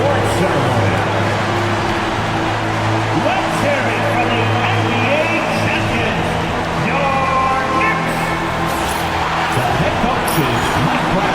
award ceremony. Let's hear it for the NBA champions, York Knicks. The head coach is Mike Brown.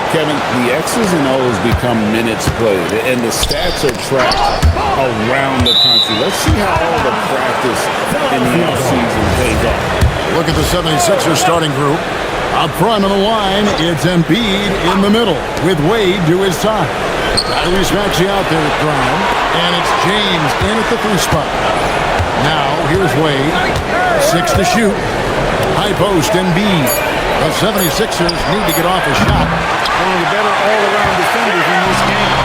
Kevin, the X's and O's become minutes played, and the stats are tracked around the country. Let's see how all the practice in the offseason pays off. Look at the 76ers starting group. Out front on the line, it's Embiid in the middle with Wade to his side. Tyrese Maxey out there with Brown, and it's James in at the 3 spot. Now, here's Wade. 6 to shoot. High post, Embiid. The 76ers need to get off a shot. One of the better all-around defenders in this game.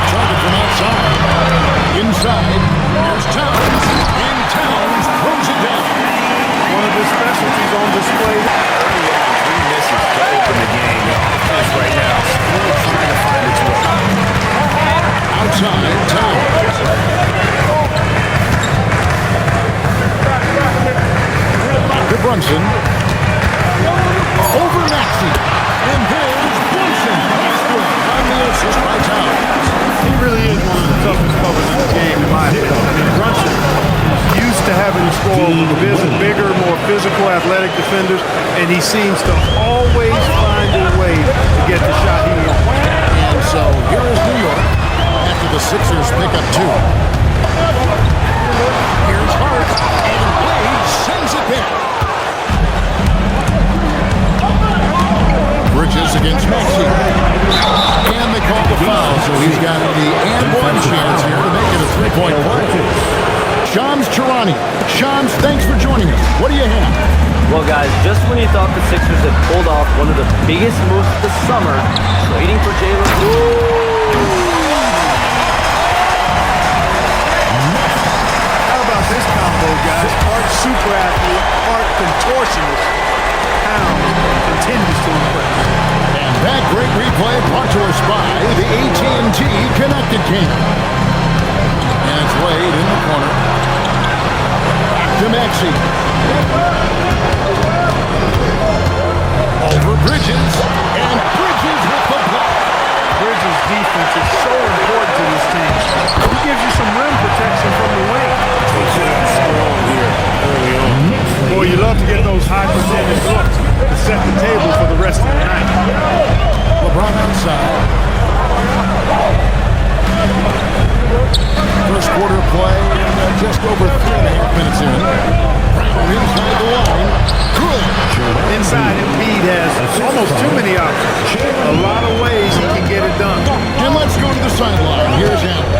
Target from outside. Inside, there's Towns. And Towns throws it down. One of his specialties on display. He misses to open the game. Offense right now, still trying to find its way. Outside, Towns. To Brunson. Over Maxey. And there's Brunson. On the assist by Towns. He really is one of the toughest covers in the game, in my opinion. I mean, Brunson is used to having to score with bigger, more physical, athletic defenders, and he seems to always find a way to get the shot he wants. And so here is New York after the Sixers pick up 2. Here's Hart, and Wade sends it back. Bridges against Maxey. And they call the foul, so he's got the and one chance here to make it a 3-point play. Shams Charania. Shams, thanks for joining us. What do you have? Well, guys, just when you thought the Sixers had pulled off one of the biggest moves of the summer, trading for Jalen. How about this combo, guys? Art super athlete, Art proportionless. Pound continues to impress. And that great replay brought to us by the AT&T Connected Cam. And it's Wade in the corner. Back to Maxey. Over Bridges. And Bridges with the block. Bridges' defense is so important to this team. He gives you some rim protection from the wing. Strong here early on. Boy, you love to get those high percentage looks to set the table for the rest of the night. LeBron outside. First quarter play, just over 3.5 minutes in. Brown inside the line. Good. Inside, Embiid has almost too many options. A lot of ways he can get it done. And let's go to the sideline. Here's Allen.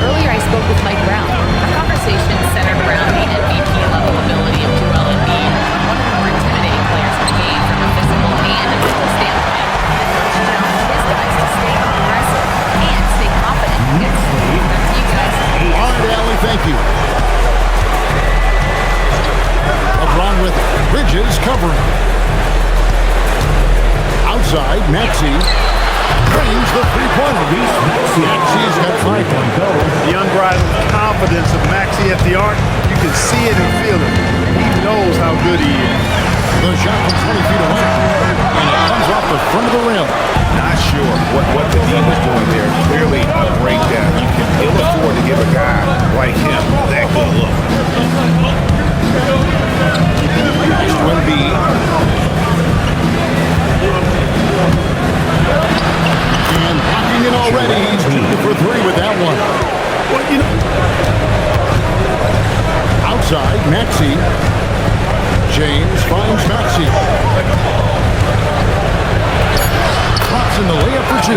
Earlier, I spoke with Mike Brown. Our conversation centered around the MVP level ability of Joel Embiid, one of the more intimidating players in the game from a physical and a mental standpoint. And Coach challenged his guys to stay aggressive and stay confident against you guys. All right, Allen, thank you. LeBron with it. Bridges covering. Outside, Maxey drains the three-pointer. Maxey's got 5 points. The unbridled confidence of Maxey at the arc, you can see it and feel it. He knows how good he is. The shot from 20 feet away. And it comes off the front of the rim. Not sure what the team was doing there. Clearly a breakdown. You can ill afford to give a guy like him that good look. Nice to Embiid. And locking it already. He's 2 for 3 with that one. Well, you know, Outside, Maxey. James finds Maxey. Drops in the layup for 2.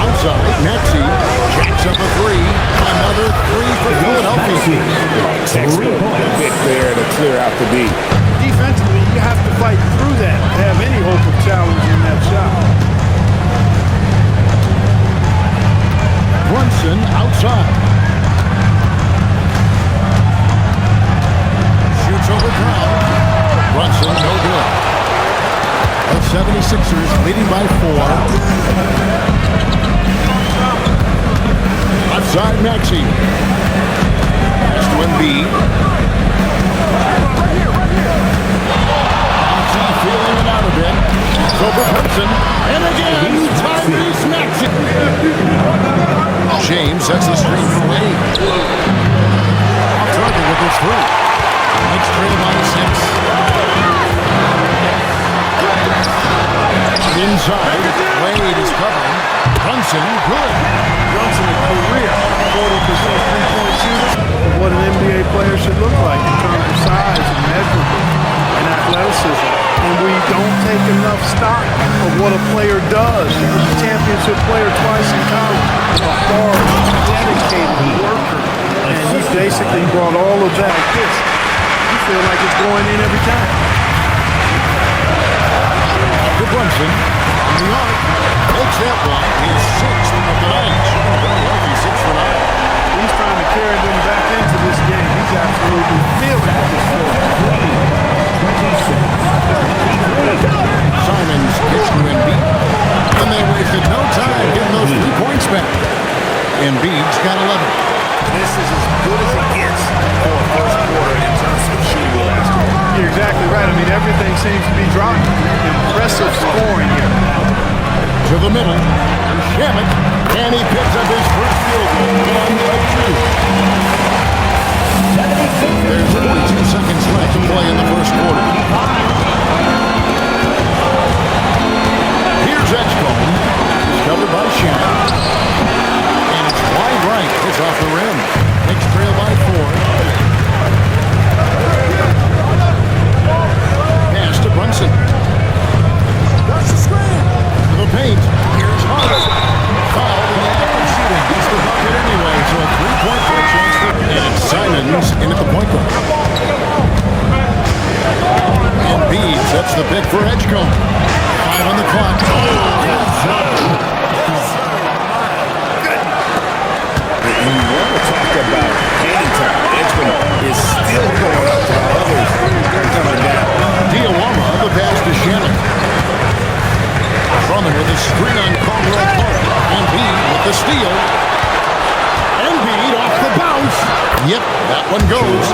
Outside, Maxey jacks up a 3. Another 3 for Philadelphia. Excellent pick there to clear out the beat. defensively, you have to fight through that to have any hope of challenging that shot. Brunson outside. Shoots over Brown. Brunson, no good. The 76ers leading by 4. Outside Maxey. Pass to Embiid. Maxey feeling it out a bit. It's over Brunson. And again, Tyrese Maxey. James sets the screen for Wade. Off target with his 3. Knicks trail by 6. Inside, Wade is covering. Brunson, good. Brunson, a career 40% three-point shooter. What an NBA player should look like in terms of size and measurement and athleticism. And we don't take enough stock of what a player does. He was a championship player twice in college. A hard, dedicated worker. And he basically brought all of that. This, you feel like it's going in every time. To Brunson, on the arc, makes that one. His 6th of the night. Shooting very healthy, 6 for 9. He's trying to carry them back into this game. He's absolutely feeling this floor. Simons gets to Embiid. And they wasted no time getting those 3 points back. Embiid's got 11. This is as good as it gets for a first quarter in terms of shooting basketball. You're exactly right. I mean, everything seems to be dropping. Impressive scoring here. To the middle. Shamet. And he picks up his first field goal. And a 2. There's 42 seconds left to play in the first quarter. Here's Edgecombe. It's covered by Shamet. And it's wide right. It's off the rim. Knicks trail by 4. Pass to Brunson. That's the screen. The paint. Here's Hart. Foul in the act of shooting. Gets the bucket anyway, so a 3-point for a chance for and Simons in at the point guard. Embiid sets the pick for Edgecombe. 5 on the clock. And you want to talk about getting screen on Caldwell Pope. Embiid with the steal. Embiid off the bounce. Yep, that one goes.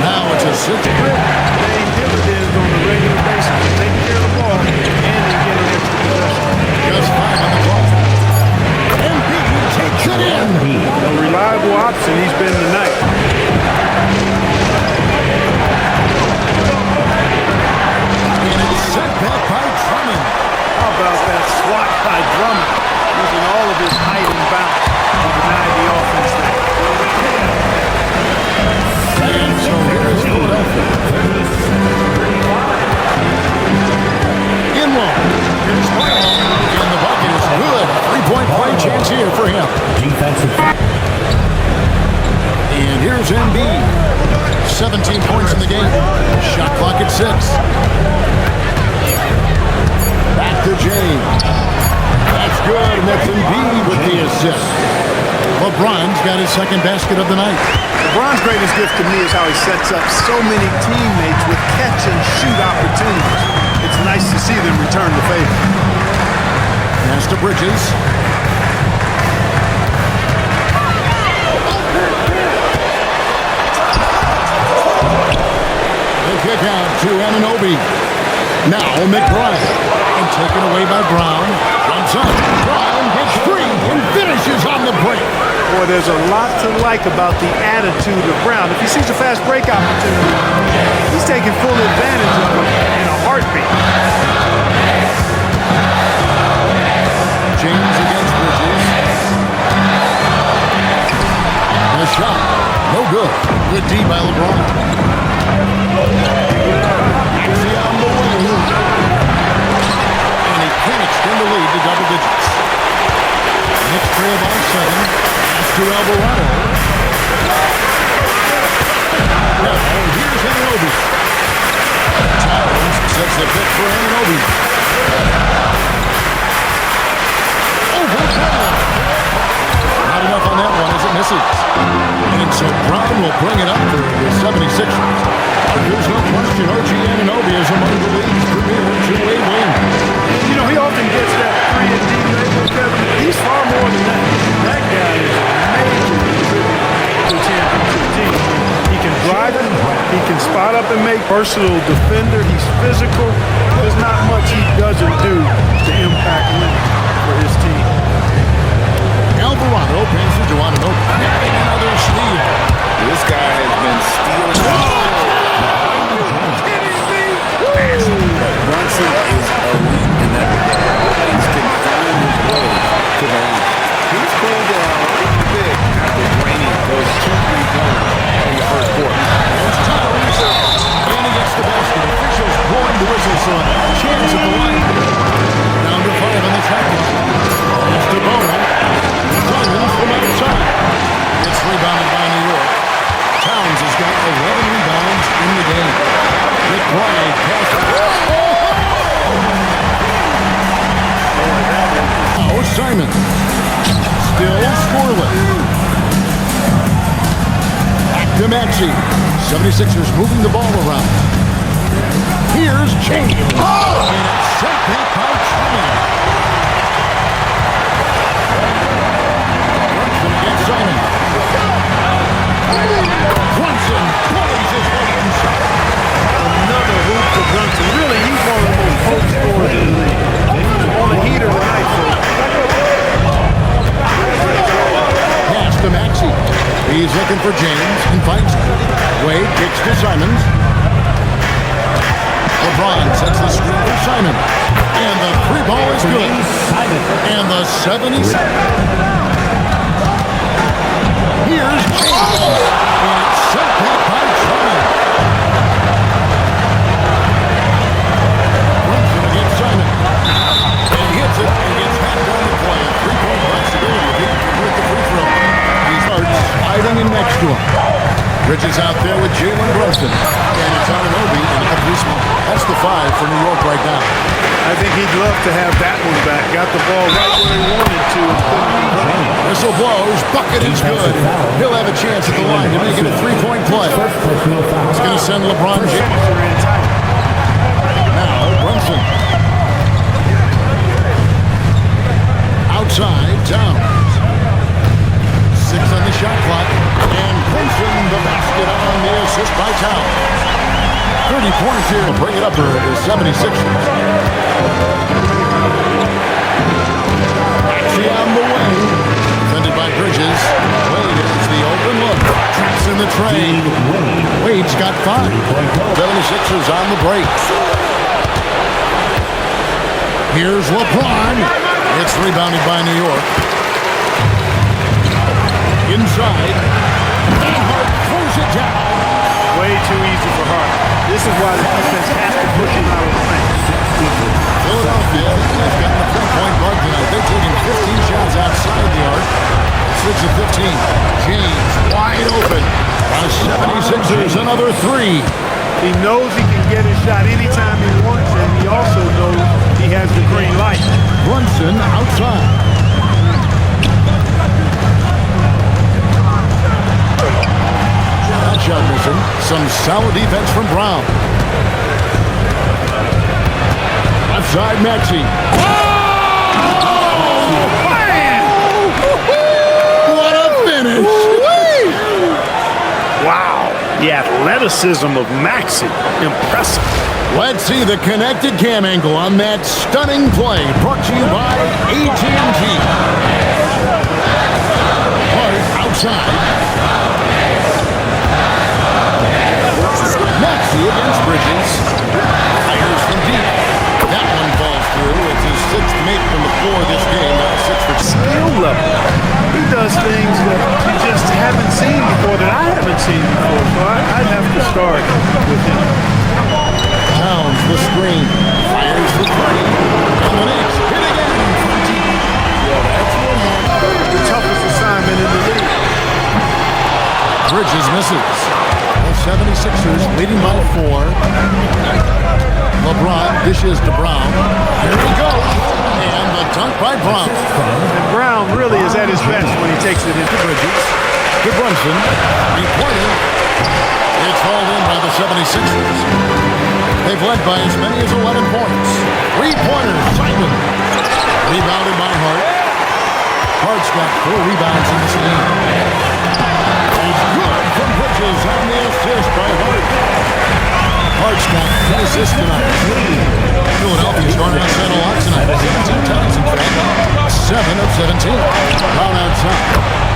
Now it's a 6. Paying dividends on a regular basis. Taking care of the ball and then getting extra possession. Just 5 on the clock. Embiid takes it in. A reliable option he's been tonight. And it's set back by Drummond. How about that swat by Drummond? Using all of his height and bounce to deny the offense there. And so here's Philadelphia. In low. Here's Brown. And the bucket is good. 3-point play chance here for him. Defensive. And here's Embiid. 17 points in the game. Shot clock at 6. Back to James. That's good, and that's Embiid with the assist. LeBron's got his second basket of the night. LeBron's greatest gift to me is how he sets up so many teammates with catch-and-shoot opportunities. It's nice to see them return the favor. Pass to Bridges. The kick out to Anunoby. Now McBride. And taken away by Brown. Jumps up. Brown gets free and finishes on the break. Boy, there's a lot to like about the attitude of Brown. If he sees a fast break opportunity, he's taking full advantage of it in a heartbeat. James against Bridges. The shot. No good. Good D by LeBron. Maxey on the wing. And he can extend the lead to double digits. Knicks trail by 7. Pass to Alvarado. Now here's Anunoby. Towns sets the pick for Anunoby. Over Brown. Not enough on that one as it misses. And so Brown will bring it up for the 76ers. There's no question OG Anunoby is among the league's premier two-way wings. You know, he often gets that 3 and D label, Kevin. He's far more than that. That guy is a major contributor to the championship team. He can drive it. He can spot up and make. Versatile defender. He's physical. There's not much he doesn't do to impact wins for his team. Alvarado passes to Anunoby. Another steal. This guy has been stealing. Brunson is elite in that regard. He's confined his way to the line. He's cooled down a little bit after draining those 2-3 points in the first quarter. And he gets the basket. Officials blowing the whistle, so chance at the line. Down to 5 on the track. It's to Bowen. Towns from outside. It's rebounded by New York. Towns has got 11 rebounds in the game. McBride passes. Oh, Simon. Still scoreless. Back to Maxey. 76ers moving the ball around. Here's James. Oh! And it's sent back by Drummond. Brunson against Simon. Brunson pulls his way inside. Another hoop for Brunson. Really, he's one of the most hope scorers in the league. On the heater tonight, Pass to Maxey. He's looking for James and finds him. Wade kicks to Simons. LeBron sets the screen for Simon. And the 3 ball is good. And the 77. Here's James. And it's sent back by Drummond. Brunson against Simon. And hits it and gets back on the play. 3-point possibility if he can convert the free throw. He starts sliding in next to him. Bridges out there with Jalen Brunson. And it's Anunoby in the 3 spot. That's the 5 for New York right now. I think he'd love to have that one back. Got the ball right where he wanted to. Whistle blows. Bucket is good. He'll have a chance at the line to make it a 3-point play. It's going to send LeBron James. Now Brunson. outside, Towns. 6 on the shot clock. And Clemson, the basket on the assist by Towns. 30 points here to bring it up for the 76ers. Actually on the wing. Defended by Bridges. Wade is the open look. Traps in the train. Wade's got 5. 76ers on the break. Here's LeBron. It's rebounded by New York. Inside. And Hart throws it down. Way too easy for Hart. This is why the defense has to push him out of the lane. Philadelphia has gotten the 3-point bug tonight. They're taking 15 shots outside the arc. 6 of 15. James wide open. The 76ers another 3. He knows he can get his shot anytime he wants, and he also knows he has the green light. Brunson outside. That shot missing. Some solid defense from Brown. Left side, Maxey. What a finish! Wow. The athleticism of Maxey. Impressive. Let's see the connected cam angle on that stunning play. Brought to you by AT&T. Hart outside. Maxey against Bridges. Fires from deep. That one falls through. It's his 6th make from the floor this game. 6 for Skill level. He does things that you just haven't seen before, that I haven't seen before. So I'd have to start with him. Towns the screen. Fires for 3. And the Knicks hit again from deep. Yeah, that's The toughest assignment in the league. Bridges misses. The 76ers leading by 4. LeBron dishes to Brown. Here he goes. And the dunk by Brown. And Brown really is at his best when he takes it into Bridges. To Brunson. 3-pointer. It's hauled in by the 76ers. They've led by as many as 11 points. 3-pointer. Simon. Rebounded by Hart. Hart's got 4 rebounds in this game. He's good from Bridges on the assist by Hart. Hart's got 10 assists tonight. Philadelphia's gone outside a lot tonight. 17 times, in fact. 7 of 17. Brown outside.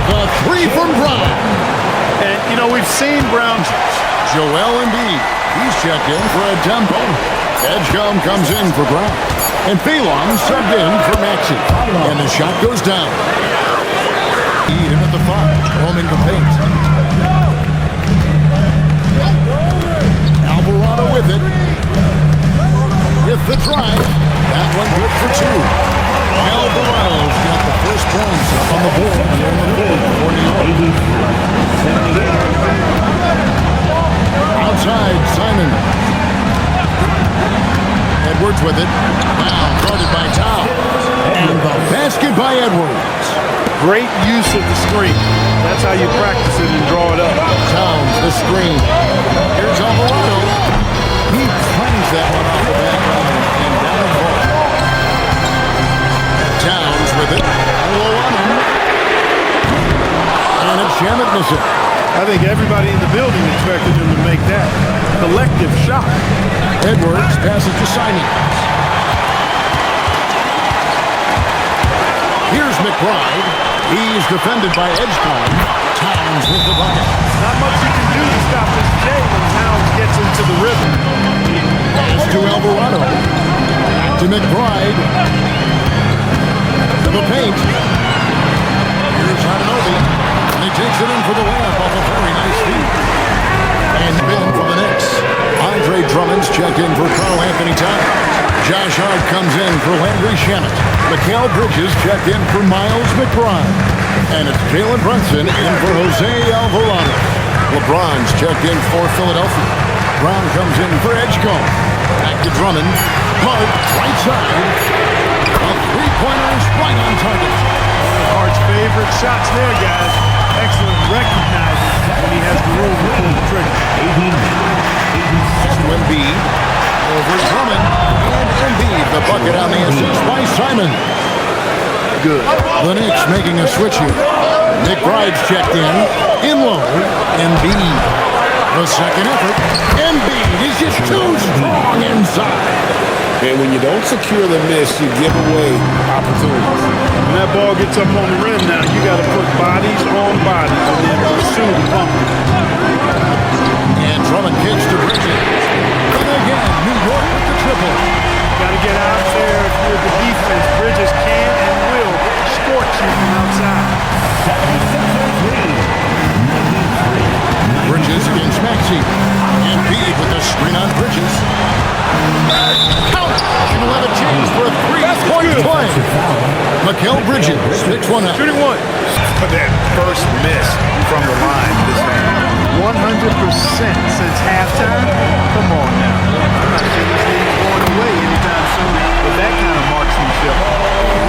The 3 from Brown. And, you know, we've seen Brown. Joel Embiid. He's checked in for a tempo. Edgecombe comes in for Brown. And Phelan subbed in for Maxey. And the shot goes down. Eden at the 5. Roaming the paint. Alvarado with it. With the drive. That one good for 2. Alvarado's got the first points up on the board for New York. Outside, Simon. Edwards with it. Now guarded by Towns. And the basket by Edwards. Great use of the screen. That's how you practice it and draw it up. Towns, the screen. Here's Alvarado. He finds that one off the back and down the ball. Towns with it. Low on him. And it's Shamet missing. I think everybody in the building expected him to make that collective shot. Edwards passes to Simon. Here's McBride. He's defended by Edgecombe. Towns with the bucket. Not much you can do to stop this Jay when Towns gets into the rhythm. Pass to Alvarado. Back to McBride. To the paint. Here's Anunoby. And he takes it in for the layup off a very nice feed. And Ben for the Knicks. Andre Drummond's checked in for Karl Anthony Towns. Josh Hart comes in for Landry Shamet. Mikal Bridges checked in for Miles McBride. And it's Jalen Brunson in for Jose Alvarado. LeBron's checked in for Philadelphia. Brown comes in for Edgecombe. Back to Drummond. Hart, right side. A three-pointer is right on target. Hart's favorite shots there, guys. Excellent recognizing when he has the room to pull the trigger. To Embiid. Over Drummond. And Embiid, the bucket on the assist by Simon. good. The Knicks making a switch here. McBride's checked in low, Embiid. The second effort, Embiid is just too strong inside. And when you don't secure the miss, you give away opportunities. When that ball gets up on the rim now, you got to put bodies on bodies and then pursue the bucket. And Drummond kicks to Bridges. And again, New York with the triple. Got to get out there if you're the defense. Bridges can and will scorch you from outside. Bridges against Maxey. Embiid with the screen on Bridges. Counter. She'll have a chance for a three-point play. Mikal Bridges picks one up. Shooting one. But that first miss from the line. 100% since halftime. Come on now. I'm not sure this league's going away anytime soon with that kind of marksmanship.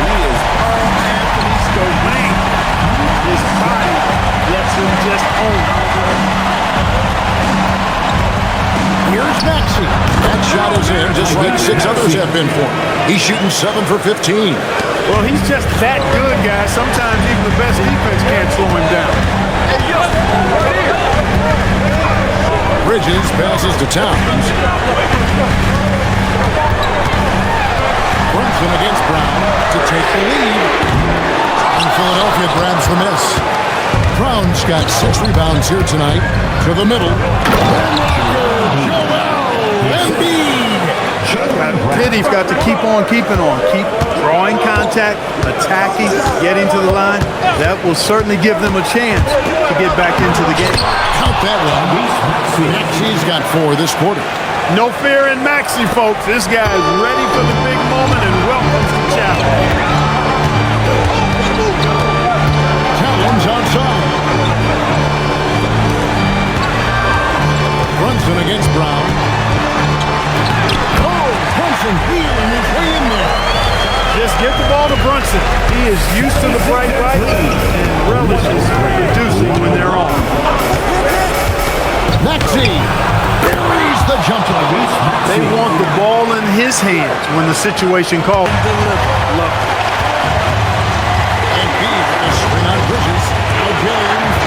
He is on Anthony Scobain. His body lets him just own it. Here's Maxey. That shot is in, just like 6 others have been for him. He's shooting 7 for 15. Well, he's just that good, guys. Sometimes even the best defense can't slow him down. Bridges passes to Towns. Brunson against Brown to take the lead. And Philadelphia grabs the miss. Brown's got 6 rebounds here tonight. To the middle. Pittie's got to keep on keeping on. Keep drawing contact, attacking, getting to the line. That will certainly give them a chance to get back into the game. Count that one. Maxey's got 4 this quarter. No fear in Maxey, folks. This guy is ready for the big moment and welcomes the challenge. Towns outside. Brunson against Brown. Oh, Brunson healing his way in there. Just get the ball to Brunson. He is used to the bright lights and relishes producing when they're on. Maxey buries the jumper. They want the ball in his hands when the situation calls. Embiid with a screen on Bridges. Now James.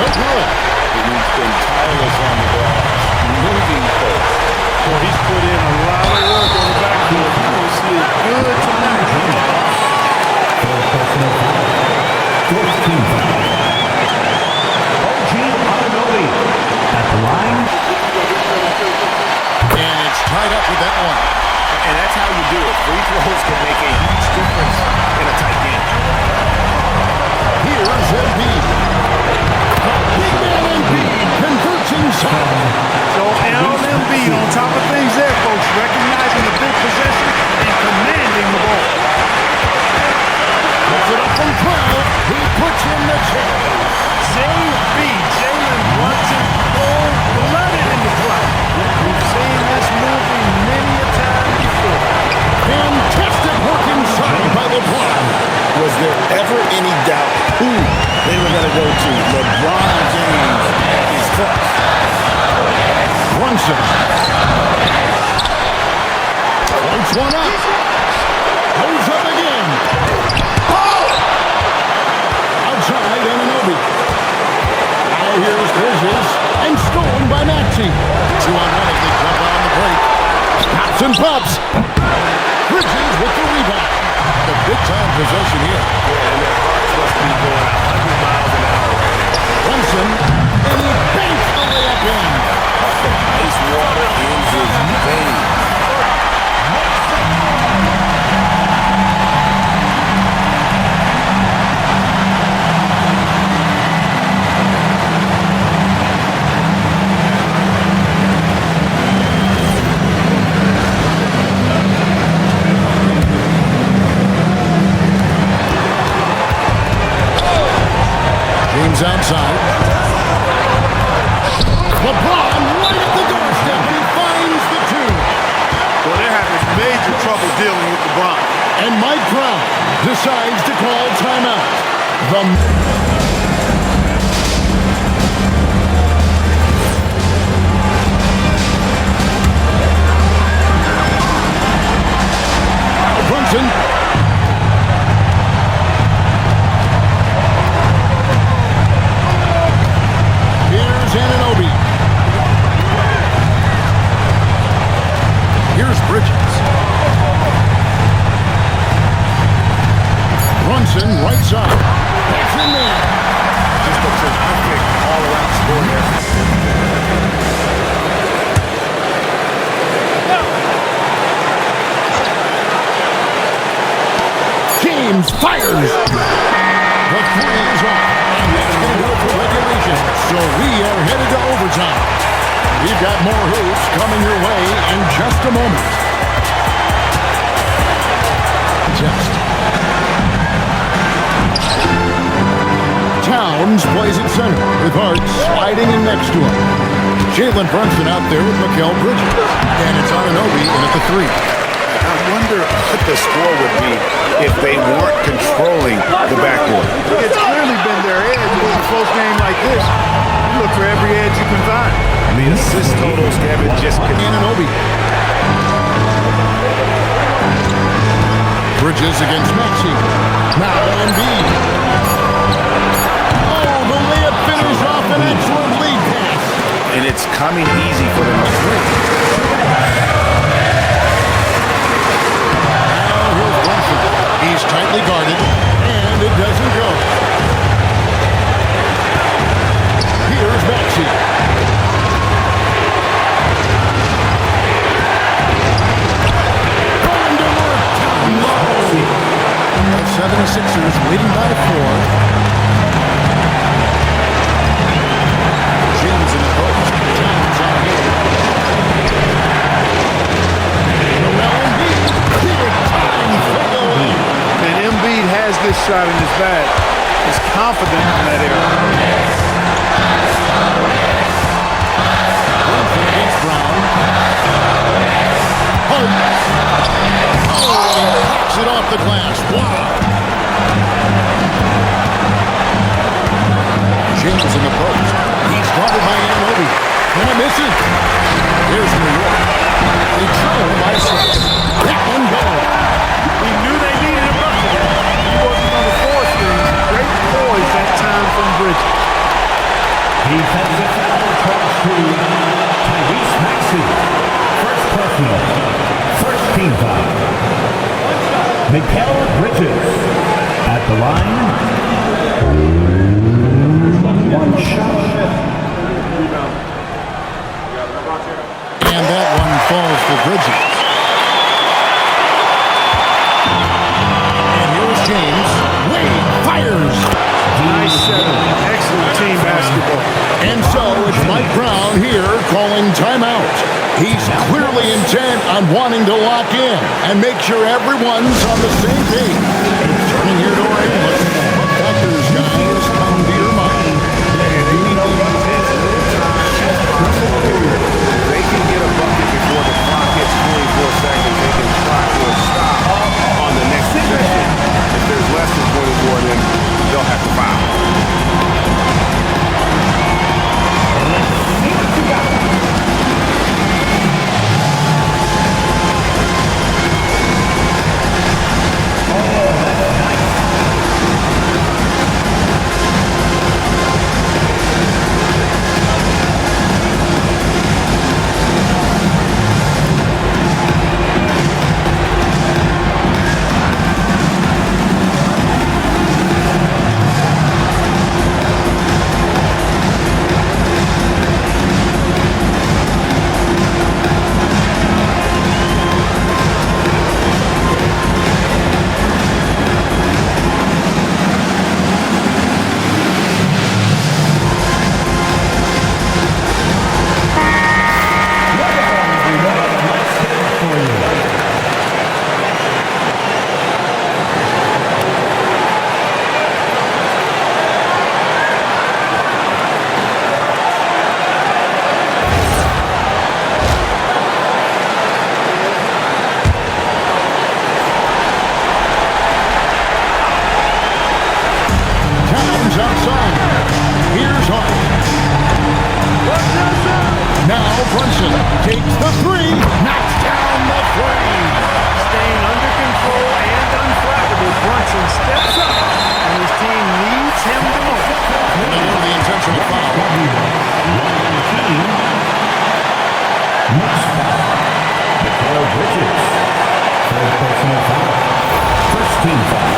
No good. He's been tireless on the glass, moving folks. Well, he's put in a lot of work on the backcourt. He'll sleep good tonight. At the line. And it's tied up with that one. And that's how you do it. Free throws can make a huge difference in a tight game. Here's Embiid. The big man Embiid converts inside. So Embiid on top of things there, folks, recognizing the big possession and commanding the ball. Puts it up from 12. He puts in the check. Jalen Brunson cold-blooded in the play. We've seen this movie many a time before. Fantastic work inside by LeBron. Was there ever any doubt who they were going to go to? LeBron James is clutch. Brunson. Floats one up. Goes up again. Outside Anunoby. Now here's Bridges. And stolen by Maxey. 2 on 1 as they jump out on the break. Pops and pops. Bridges with the rebound. The big-time possession here. And their hearts must be going 100 miles an hour. Brunson. And he banks the way up in. Ice water in his veins. James outside. LeBron right at the doorstep. He finds the 2. Well, they're having major trouble dealing with LeBron. And Mike Brown decides to call timeout. Brunson, right side. That's in there. Just a terrific all-around score there. James fires. The three is off. And that's going to do it for regulation. So we are headed to overtime. We've got more hoops coming your way in just a moment. Towns plays at center with Hart sliding in next to him. Jalen Brunson out there with Mikal Bridges. And it's Anunoby in at the three. I wonder what the score would be if they weren't controlling the backcourt. It's clearly been their edge. In a close game like this, you look for every edge you can find. The assist totals, Kevin, just Anunoby. Bridges against Maxey. Now Embiid. Oh, the layup finish off an excellent lead pass. and it's coming easy for them on three. Now here's Brunson. He's tightly guarded, and it doesn't go. Here's Maxey. Going to work. The 76ers leading by 4. James in the post. Jones on him. Noel Embiid. Big time fadeaway. And Embiid has this shot in his bag. He's confident in that area. Brunson against Brown. Hart. Oh, knocks it off the glass. Wow. James in the post. He's guarded by Anunoby. And it misses. Here's New York. They trail by 6. That one goes. He knew they needed a bucket. He wasn't on the floor screen. Great poise that time from Bridges. Defensive foul charge to Tyrese Maxey. First personal. First team foul. Mikal Bridges at the line. One shot. And that one falls for Bridges. And here's James. Wade fires. Nice seven. Excellent team basketball. And so it's Mike Brown here calling timeout. He's clearly intent on wanting to lock in and make sure everyone's on the same page. Turning here to English. What factors, guys, come to your mind? They can get a bucket before the clock hits 24 seconds. They can try for a stop on the next possession. If there's less than 24, then they'll have to foul. Now Brunson takes the three, knocks down the three. Staying under control and unflappable, Brunson steps up, and his team needs him the most. And the intentional foul. Next foul. Mikal Bridges. Third personal foul. First team foul.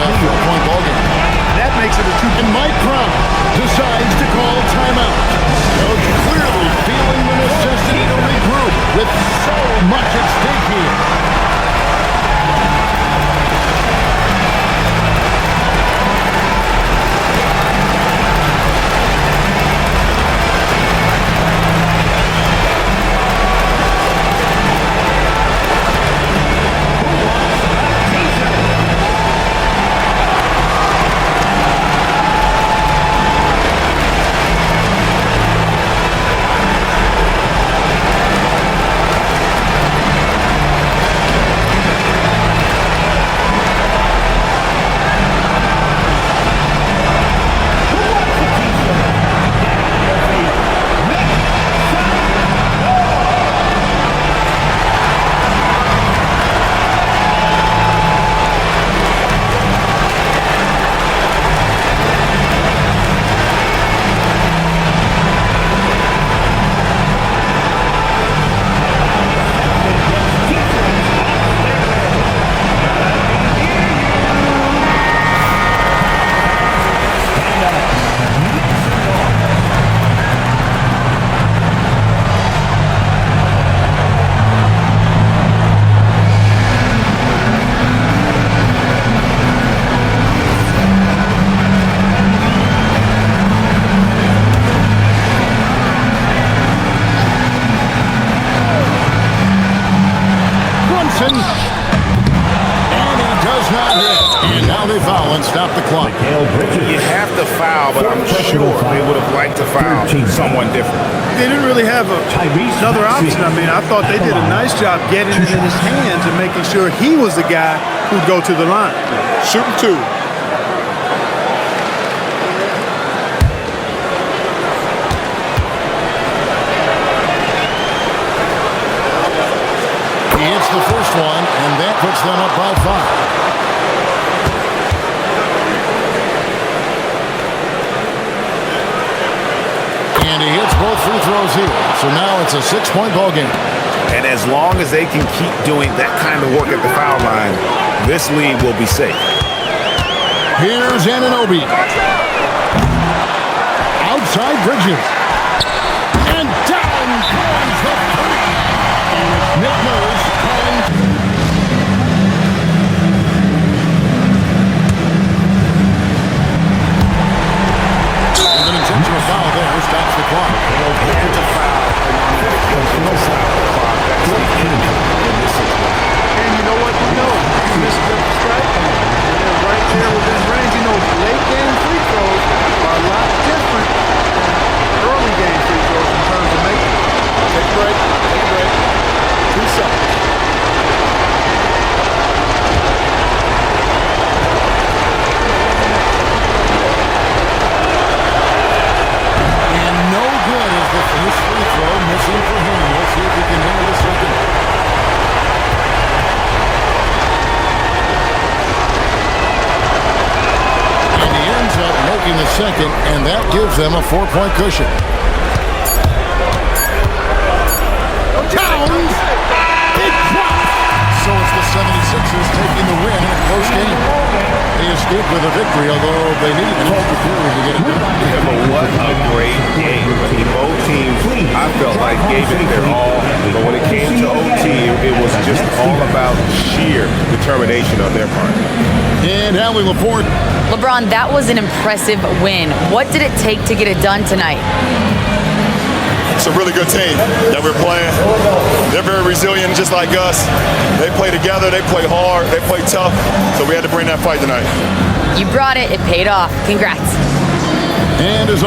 a 4-point ballgame. That makes it a 2. And Mike Brown decides to call timeout. Coach clearly feeling the necessity to regroup with so much at stake here. And he does not hit. And now they foul and stop the clock. You have to foul, but I'm sure they would have liked to foul someone different. They didn't really have another option. I mean, I thought they did a nice job getting it in his hands and making sure he was the guy who'd go to the line. Shooting 2. He hits the first one, and that puts them up by 5. And he hits both free throws here. So now it's a 6-point ball game. And as long as they can keep doing that kind of work at the foul line, this lead will be safe. Here's Anunoby. Outside Bridges. And down goes the three. Nick Nurse calling. With an intentional foul there, stops the clock. And to foul, no foul the clock. That's the end in this situation. And you know what? You know, you missed the strike. And they're right there within range. You know, late game free throws are a lot different than early game free throws in terms of making it. Take a break. Take a break. 2 seconds. And no good is the first free throw missing for him. We'll see if he can handle the second. And he ends up making the second, and that gives them a 4-point cushion. Towns! Big drop! So it's the 76ers taking the win in a close game. They escaped with a victory, although they needed an extra period to get it done. Yeah, but what a great game. Both teams, I felt like, gave it their all. But when it came to OT, it was just all about sheer determination on their part. And Hallie Laporte. LeBron, that was an impressive win. What did it take to get it done tonight? It's a really good team that we're playing. They're very resilient, just like us. They play together, they play hard, they play tough. So we had to bring that fight tonight. You brought it. It paid off. Congrats. And as